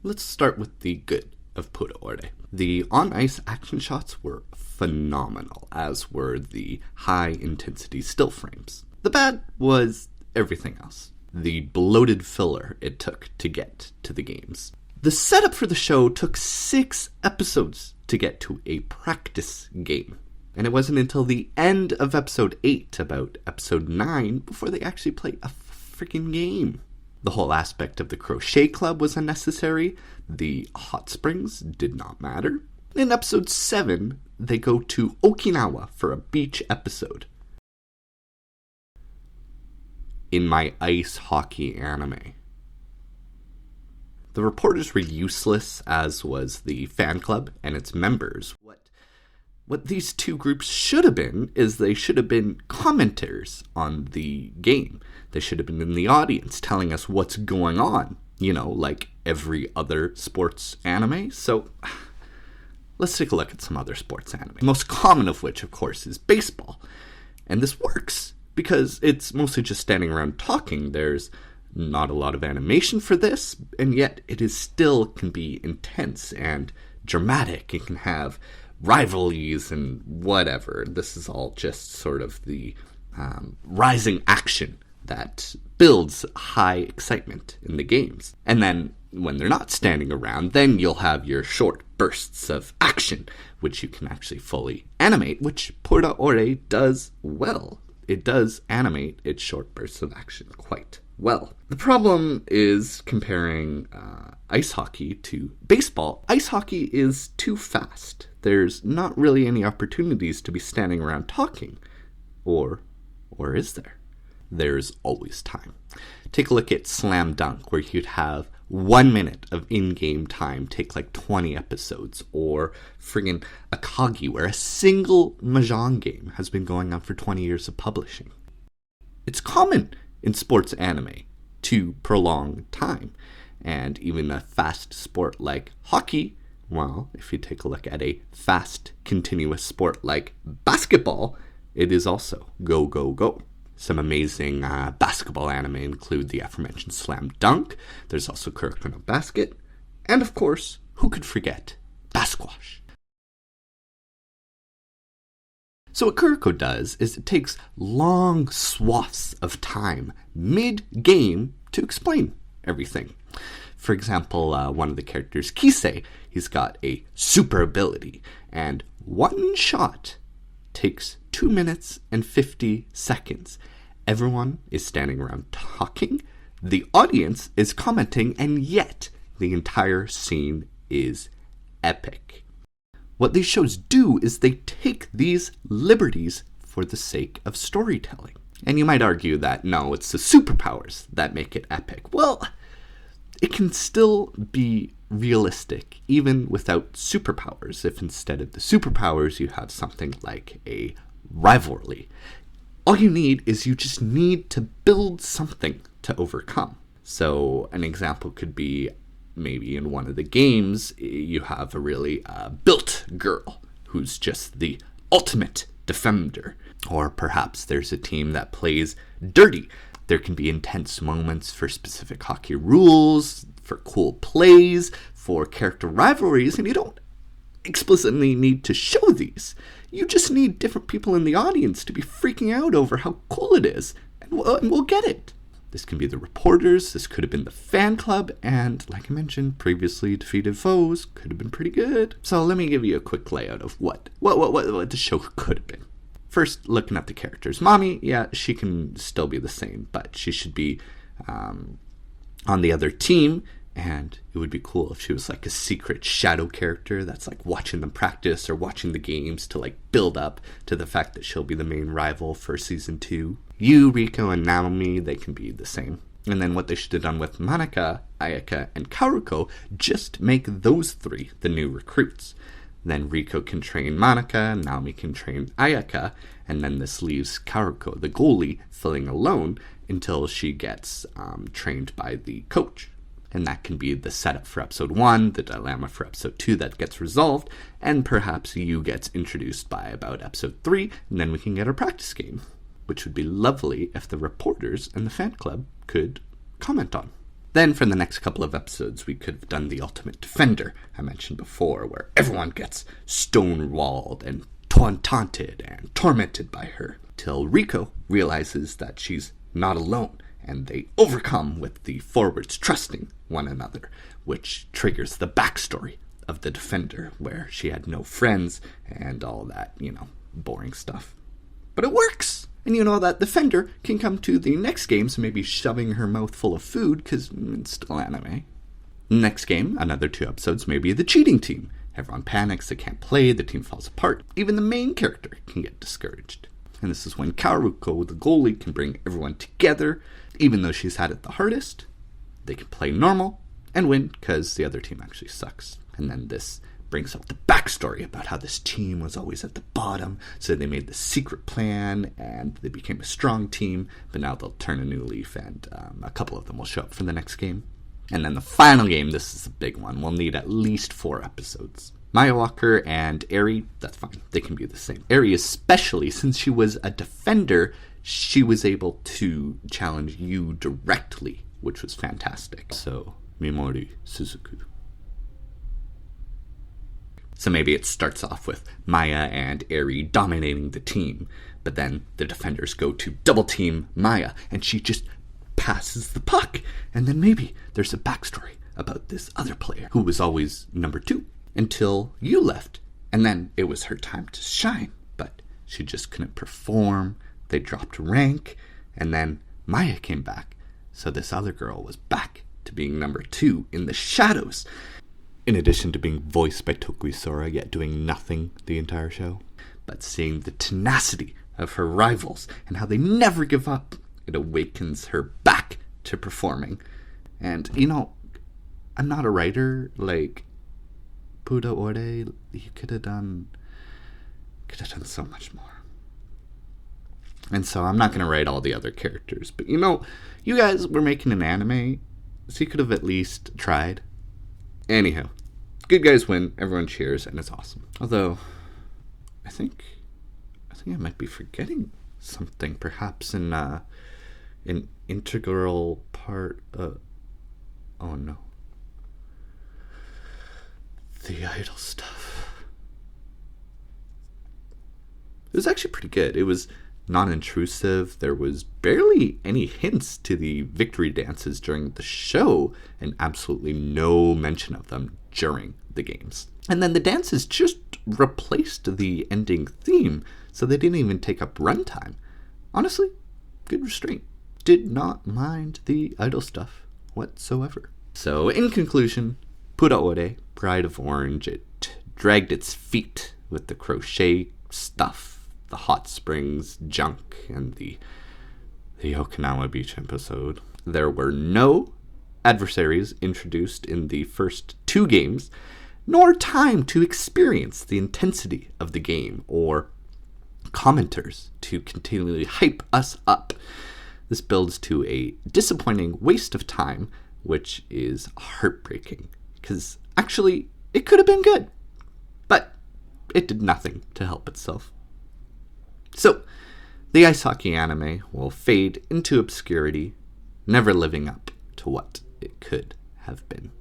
Let's start with the good of Pura Ore. The on-ice action shots were phenomenal, as were the high-intensity still frames. The bad was everything else. The bloated filler it took to get to the games. The setup for the show took 6 episodes to get to a practice game. And it wasn't until the end of episode 8, about episode 9, before they actually play a freaking game. The whole aspect of the crochet club was unnecessary. The hot springs did not matter. In episode 7, they go to Okinawa for a beach episode. In my ice hockey anime. The reporters were useless, as was the fan club and its members. What these two groups should have been is they should have been commenters on the game. They should have been in the audience telling us what's going on, like every other sports anime. So let's take a look at some other sports anime. The most common of which, of course, is baseball. And this works because it's mostly just standing around talking. There's not a lot of animation for this, and yet it is still can be intense and dramatic. It can have rivalries and whatever. This is all just sort of the rising action that builds high excitement in the games. And then when they're not standing around, then you'll have your short bursts of action, which you can actually fully animate, which Pura Ore does well. It does animate its short bursts of action quite well. The problem is comparing ice hockey to baseball. Ice hockey is too fast. There's not really any opportunities to be standing around talking. Or is there? There's always time. Take a look at Slam Dunk, where you'd have 1 minute of in-game time take like 20 episodes. Or friggin' Akagi, where a single Mahjong game has been going on for 20 years of publishing. It's common in sports anime to prolong time. And even a fast sport like hockey, well, if you take a look at a fast, continuous sport like basketball, it is also go, go, go. Some amazing basketball anime include the aforementioned Slam Dunk. There's also Kuroko no Basket. And of course, who could forget Basquash? So what Kuroko does is it takes long swaths of time mid-game to explain everything. For example, one of the characters, Kisei, he's got a super ability, and one shot takes 2 minutes and 50 seconds. Everyone is standing around talking, the audience is commenting, and yet the entire scene is epic. What these shows do is they take these liberties for the sake of storytelling. And you might argue that, no, it's the superpowers that make it epic. Well, it can still be realistic, even without superpowers, if instead of the superpowers you have something like a rivalry. All you need is you just need to build something to overcome. So an example could be maybe in one of the games, you have a really built girl who's just the ultimate defender. Or perhaps there's a team that plays dirty. There can be intense moments for specific hockey rules, for cool plays, for character rivalries, and you don't explicitly need to show these. You just need different people in the audience to be freaking out over how cool it is, and we'll get it. This can be the reporters, this could have been the fan club, and like I mentioned, previously defeated foes could have been pretty good. So let me give you a quick layout of what the show could have been. First, looking at the characters. Mami, yeah, she can still be the same, but she should be on the other team, and it would be cool if she was like a secret shadow character that's like watching them practice or watching the games to like build up to the fact that she'll be the main rival for season 2. Yu, Riko, and Naomi, they can be the same. And then what they should have done with Manaka, Ayaka, and Karuko, just make those 3 the new recruits. Then Riko can train Manaka, Naomi can train Ayaka, and then this leaves Karuko, the goalie, filling alone until she gets trained by the coach. And that can be the setup for episode 1, the dilemma for episode 2 that gets resolved, and perhaps Yu gets introduced by about episode 3, and then we can get our practice game, which would be lovely if the reporters and the fan club could comment on. Then for the next couple of episodes, we could have done the Ultimate Defender I mentioned before, where everyone gets stonewalled and taunted and tormented by her, till Rico realizes that she's not alone, and they overcome with the forwards trusting one another, which triggers the backstory of the Defender, where she had no friends and all that, boring stuff. But it works! And that Defender can come to the next game, so maybe shoving her mouth full of food, because it's still anime. Next game, another 2 episodes, maybe the cheating team. Everyone panics, they can't play, the team falls apart. Even the main character can get discouraged. And this is when Kaoruko, the goalie, can bring everyone together. Even though she's had it the hardest, they can play normal and win because the other team actually sucks. And then this brings up the backstory about how this team was always at the bottom, so they made the secret plan and they became a strong team, but now they'll turn a new leaf and a couple of them will show up for the next game. And then the final game, this is a big one, we'll need at least 4 episodes. Maya Walker and Eri, that's fine, they can be the same. Eri especially, since she was a defender, she was able to challenge you directly, which was fantastic. So, Mimori Suzuku. So maybe it starts off with Maya and Eri dominating the team, but then the defenders go to double team Maya, and she just passes the puck. And then maybe there's a backstory about this other player who was always number 2 until you left, and then it was her time to shine, but she just couldn't perform. They dropped rank, and then Maya came back, so this other girl was back to being number 2 in the shadows, in addition to being voiced by Tokuisora, yet doing nothing the entire show. But seeing the tenacity of her rivals and how they never give up, it awakens her back to performing. And, I'm not a writer like Puda Ore. You could have done so much more. And so I'm not going to write all the other characters. But, you guys were making an anime, so you could have at least tried. Anyhow, good guys win, everyone cheers, and it's awesome. Although, I think I might be forgetting something, perhaps in an integral part of... Oh no. The idol stuff. It was actually pretty good. It was non-intrusive. There was barely any hints to the victory dances during the show, and absolutely no mention of them during the games. And then the dances just replaced the ending theme, so they didn't even take up runtime. Honestly, good restraint. Did not mind the idol stuff whatsoever. So, in conclusion, Pura Ore, Pride of Orange, it dragged its feet with the crochet stuff, the hot springs junk, and the Okinawa Beach episode. There were no adversaries introduced in the first 2 games, nor time to experience the intensity of the game, or commenters to continually hype us up. This builds to a disappointing waste of time, which is heartbreaking, because actually it could have been good, but it did nothing to help itself. So, the ice hockey anime will fade into obscurity, never living up to what it could have been.